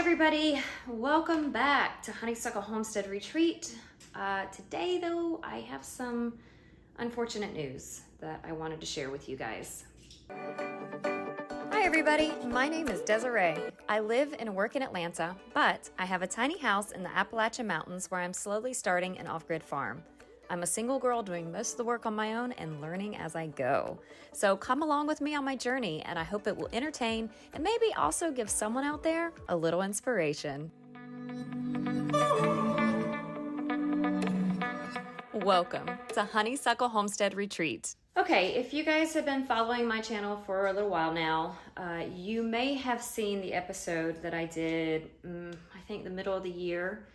everybody, welcome back to Honeysuckle Homestead Retreat. Today though, I have some unfortunate news that I wanted to share with you guys. Hi everybody, my name is Desiree. I live and work in Atlanta, but I have a tiny house in the Appalachian Mountains where I'm slowly starting an off-grid farm. I'm a single girl doing most of the work on my own and learning as I go. So come along with me on my journey, and I hope it will entertain and maybe also give someone out there a little inspiration. Welcome to Honeysuckle Homestead Retreat. Okay, if you guys have been following my channel for a little while now, you may have seen the episode that I did, I think the middle of the year,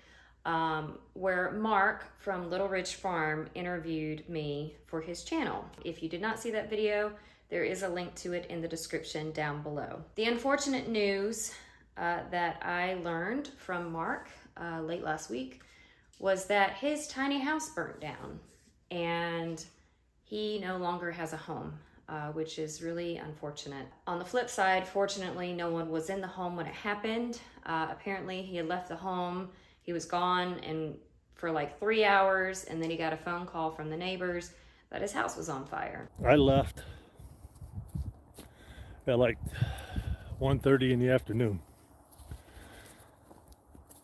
where Mark from Little Ridge Farm interviewed me for his channel. If you did not see that video, there is a link to it in the description down below. The unfortunate news that I learned from Mark late last week was that his tiny house burnt down and he no longer has a home, which is really unfortunate. On the flip side, fortunately, no one was in the home when it happened. Apparently, he had left the home. He was gone and for like 3 hours, and then he got a phone call from the neighbors that his house was on fire. I left at like 1:30 in the afternoon,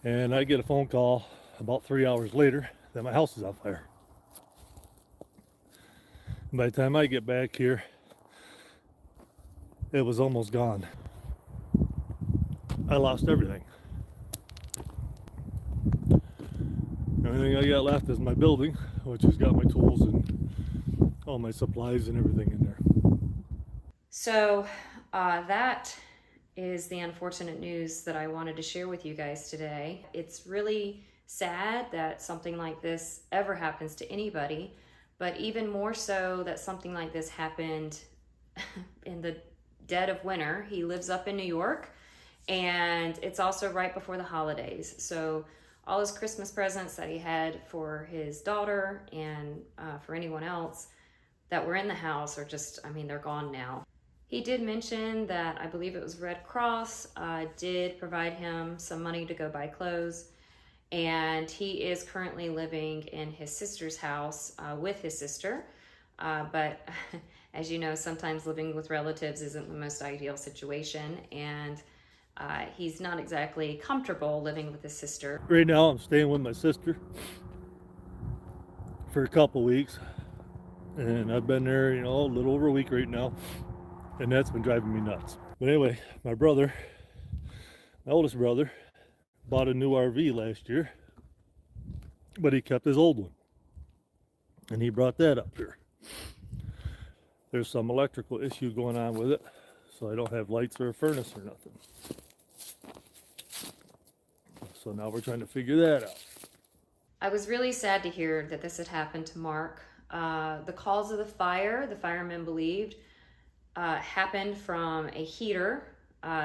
and I get a phone call about 3 hours later that my house is on fire. And by the time I get back here, it was almost gone. I lost everything. The only thing I got left is my building, which has got my tools and all my supplies and everything in there. So that is the unfortunate news that I wanted to share with you guys today. It's really sad that something like this ever happens to anybody, but even more so that something like this happened in the dead of winter. He lives up in New York, and it's also right before the holidays. So all his Christmas presents that he had for his daughter and for anyone else that were in the house are just, they're gone now. He did mention that I believe it was Red Cross did provide him some money to go buy clothes, and he is currently living in his sister's house with his sister. But as you know, sometimes living with relatives isn't the most ideal situation, and he's not exactly comfortable living with his sister. Right now I'm staying with my sister for a couple weeks, and I've been there, a little over a week right now, and that's been driving me nuts. But anyway, my oldest brother, bought a new RV last year, but he kept his old one, and he brought that up here. There's some electrical issue going on with it, so I don't have lights or a furnace or nothing. So now we're trying to figure that out. I was really sad to hear that this had happened to Mark. The cause of the fire, the firemen believed, happened from a heater,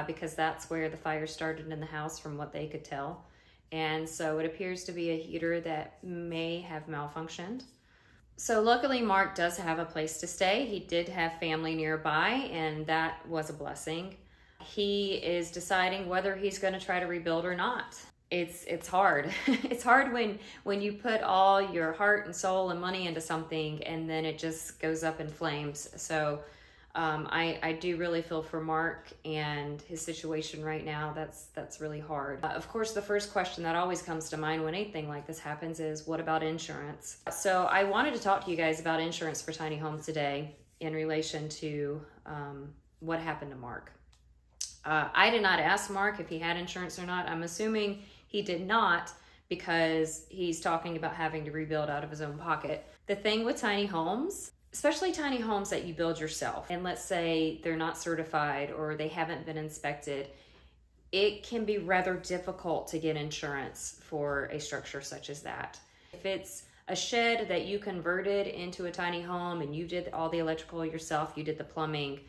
because that's where the fire started in the house from what they could tell. And so it appears to be a heater that may have malfunctioned. So luckily Mark does have a place to stay. He did have family nearby, and that was a blessing. He is deciding whether he's going to try to rebuild or not. It's hard. It's hard when you put all your heart and soul and money into something and then it just goes up in flames. So I do really feel for Mark and his situation right now. That's really hard. Of course, the first question that always comes to mind when anything like this happens is, what about insurance? So I wanted to talk to you guys about insurance for tiny homes today in relation to what happened to Mark. I did not ask Mark if he had insurance or not. I'm assuming he did not, because he's talking about having to rebuild out of his own pocket. The thing with tiny homes, especially tiny homes that you build yourself, and let's say they're not certified or they haven't been inspected, it can be rather difficult to get insurance for a structure such as that. If it's a shed that you converted into a tiny home and you did all the electrical yourself, you did the plumbing,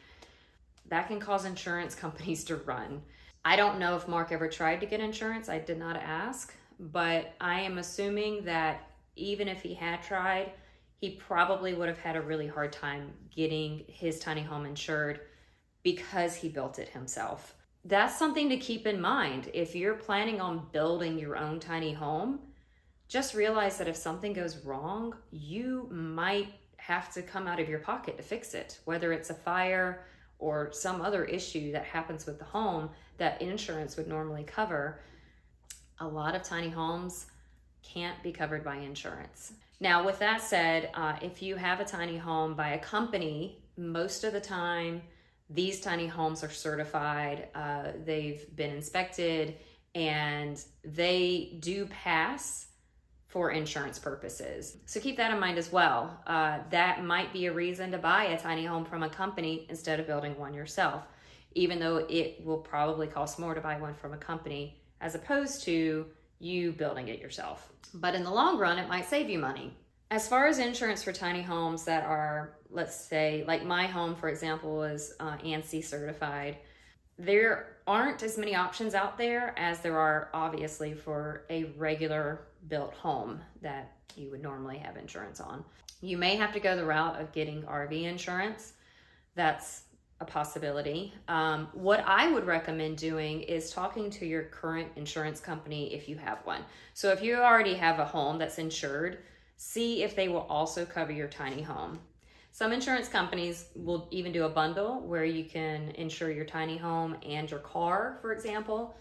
that can cause insurance companies to run. I don't know if Mark ever tried to get insurance. I did not ask, but I am assuming that even if he had tried, he probably would have had a really hard time getting his tiny home insured because he built it himself. that's something to keep in mind. If you're planning on building your own tiny home, just realize that if something goes wrong, you might have to come out of your pocket to fix it, whether it's a fire or some other issue that happens with the home that insurance would normally cover. A lot of tiny homes can't be covered by insurance. Now, with that said, if you have a tiny home by a company, most of the time, these tiny homes are certified, they've been inspected, and they do pass for insurance purposes. So keep that in mind as well. That might be a reason to buy a tiny home from a company instead of building one yourself, even though it will probably cost more to buy one from a company as opposed to you building it yourself. But in the long run, it might save you money. As far as insurance for tiny homes that are, let's say, like my home, for example, is ANSI certified, there aren't as many options out there as there are obviously for a regular built home that you would normally have insurance on. You may have to go the route of getting RV insurance. That's a possibility. What I would recommend doing is talking to your current insurance company if you have one. So if you already have a home that's insured, see if they will also cover your tiny home. Some insurance companies will even do a bundle where you can insure your tiny home and your car, for example.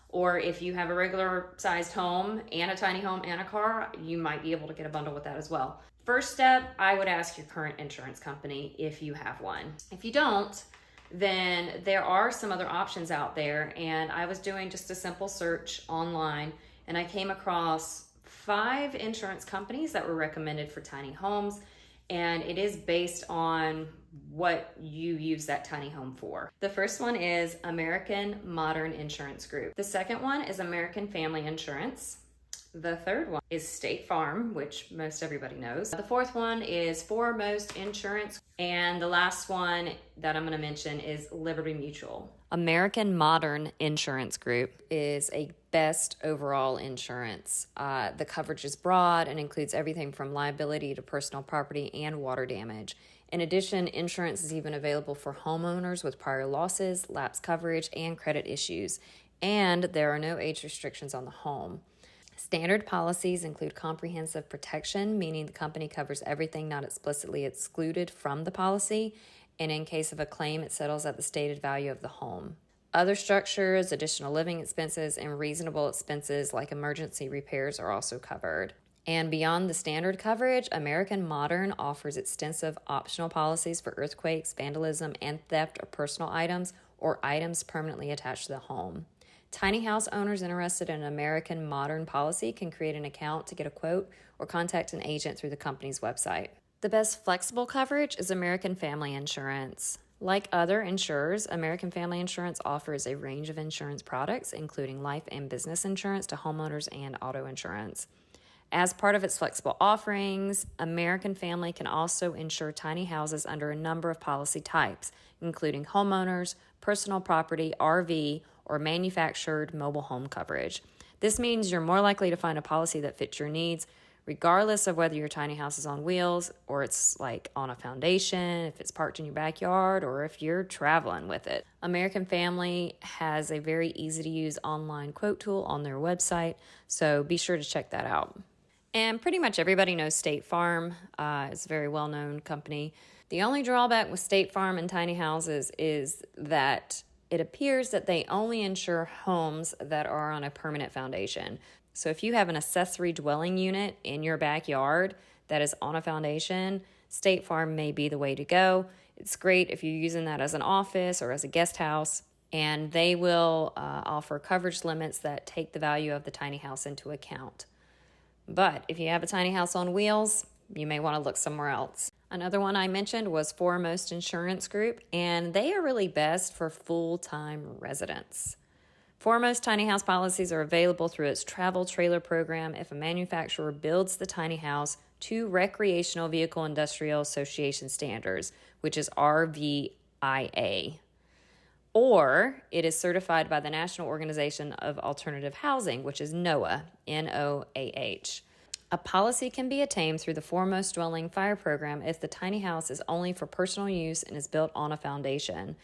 Or if you have a regular sized home and a tiny home and a car, you might be able to get a bundle with that as well. First step, I would ask your current insurance company if you have one. If you don't, then there are some other options out there. And I was doing just a simple search online and I came across 5 insurance companies that were recommended for tiny homes. And it is based on what you use that tiny home for. The first one is American Modern Insurance Group. The second one is American Family Insurance. The third one is State Farm, which most everybody knows. The fourth one is Foremost Insurance. And the last one that I'm going to mention is Liberty Mutual. American Modern Insurance Group is a best overall insurance. The coverage is broad and includes everything from liability to personal property and water damage. In addition, insurance is even available for homeowners with prior losses, lapse coverage, and credit issues. And there are no age restrictions on the home. Standard policies include comprehensive protection, meaning the company covers everything not explicitly excluded from the policy, and in case of a claim, it settles at the stated value of the home. Other structures, additional living expenses, and reasonable expenses like emergency repairs are also covered. And beyond the standard coverage, American Modern offers extensive optional policies for earthquakes, vandalism, and theft of personal items or items permanently attached to the home. Tiny house owners interested in an American Modern policy can create an account to get a quote or contact an agent through the company's website. The best flexible coverage is American Family Insurance. Like other insurers, American Family Insurance offers a range of insurance products, including life and business insurance to homeowners and auto insurance. As part of its flexible offerings, American Family can also insure tiny houses under a number of policy types, including homeowners, personal property, RV, or manufactured mobile home coverage. This means you're more likely to find a policy that fits your needs, regardless of whether your tiny house is on wheels or it's like on a foundation, if it's parked in your backyard, or if you're traveling with it. American Family has a very easy to use online quote tool on their website, so be sure to check that out. And pretty much everybody knows State Farm. It's a very well-known company. The only drawback with State Farm and tiny houses is that it appears that they only insure homes that are on a permanent foundation. So if you have an accessory dwelling unit in your backyard that is on a foundation, State Farm may be the way to go. It's great if you're using that as an office or as a guest house, and they will offer coverage limits that take the value of the tiny house into account. But if you have a tiny house on wheels, you may want to look somewhere else. Another one I mentioned was Foremost Insurance Group, and they are really best for full-time residents. Foremost tiny house policies are available through its travel trailer program if a manufacturer builds the tiny house to Recreational Vehicle Industrial Association standards, which is RVIA. Or it is certified by the National Organization of Alternative Housing, which is NOAH, NOAH. A policy can be obtained through the Foremost Dwelling Fire Program if the tiny house is only for personal use and is built on a foundation.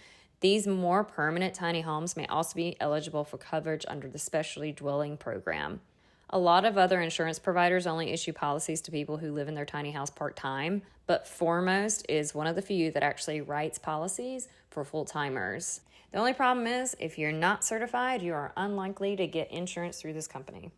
These more permanent tiny homes may also be eligible for coverage under the specialty dwelling program. A lot of other insurance providers only issue policies to people who live in their tiny house part-time, but Foremost is one of the few that actually writes policies for full-timers. The only problem is, if you're not certified, you are unlikely to get insurance through this company.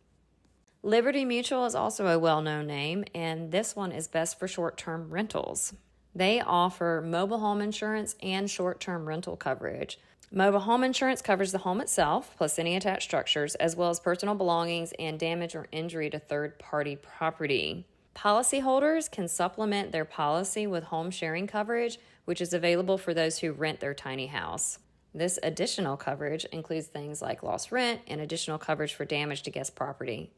Liberty Mutual is also a well-known name, and this one is best for short-term rentals. They offer mobile home insurance and short-term rental coverage. Mobile home insurance covers the home itself, plus any attached structures, as well as personal belongings and damage or injury to third-party property. Policyholders can supplement their policy with home sharing coverage, which is available for those who rent their tiny house. This additional coverage includes things like lost rent and additional coverage for damage to guest property.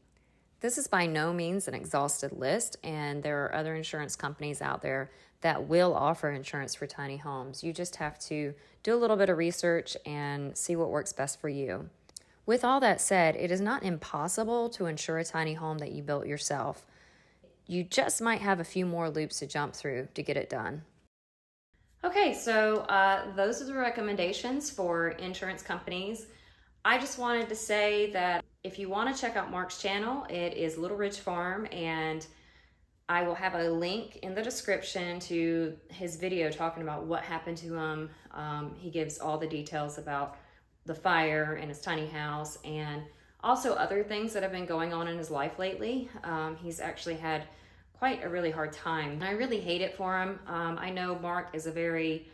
This is by no means an exhaustive list, and there are other insurance companies out there that will offer insurance for tiny homes. You just have to do a little bit of research and see what works best for you. With all that said, it is not impossible to insure a tiny home that you built yourself. You just might have a few more loops to jump through to get it done. Okay, so those are the recommendations for insurance companies. I just wanted to say that if you want to check out Mark's channel, it is Little Ridge Farm, and I will have a link in the description to his video talking about what happened to him. He gives all the details about the fire in his tiny house and also other things that have been going on in his life lately. He's actually had quite a really hard time, and I really hate it for him. I know Mark is a very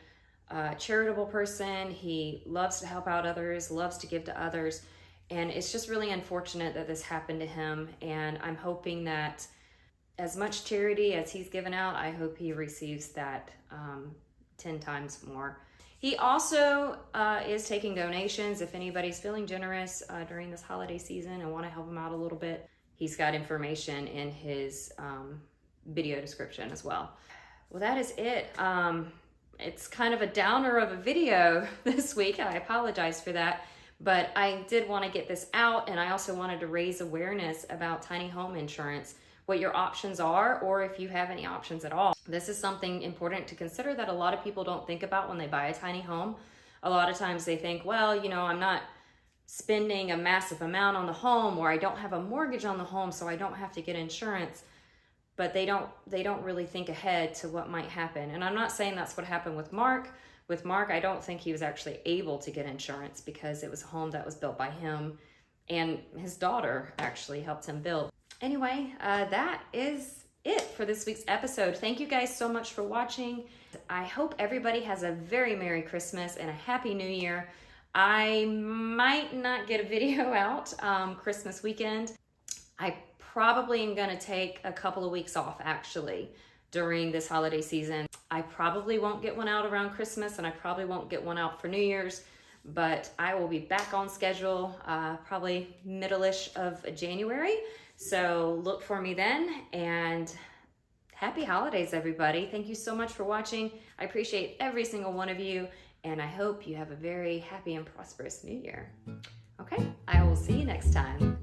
charitable person. He loves to help out others, loves to give to others, and it's just really unfortunate that this happened to him, and I'm hoping that as much charity as he's given out, I hope he receives that 10 times more. He also is taking donations. If anybody's feeling generous during this holiday season and want to help him out a little bit, he's got information in his video description as well. Well, that is it. It's kind of a downer of a video this week. I apologize for that, but I did want to get this out, and I also wanted to raise awareness about tiny home insurance, what your options are, or if you have any options at all. This is something important to consider that a lot of people don't think about when they buy a tiny home. A lot of times they think, well, you know, I'm not spending a massive amount on the home, or I don't have a mortgage on the home, so I don't have to get insurance. But they don't really think ahead to what might happen. And I'm not saying that's what happened with Mark. With Mark, I don't think he was actually able to get insurance because it was a home that was built by him, and his daughter actually helped him build. Anyway, that is it for this week's episode. Thank you guys so much for watching. I hope everybody has a very Merry Christmas and a Happy New Year. I might not get a video out Christmas weekend. I probably am going to take a couple of weeks off actually during this holiday season. I probably won't get one out around Christmas, and I probably won't get one out for New Year's, but I will be back on schedule probably middle-ish of January. So look for me then, and happy holidays, everybody. Thank you so much for watching. I appreciate every single one of you, and I hope you have a very happy and prosperous New Year. Okay, I will see you next time.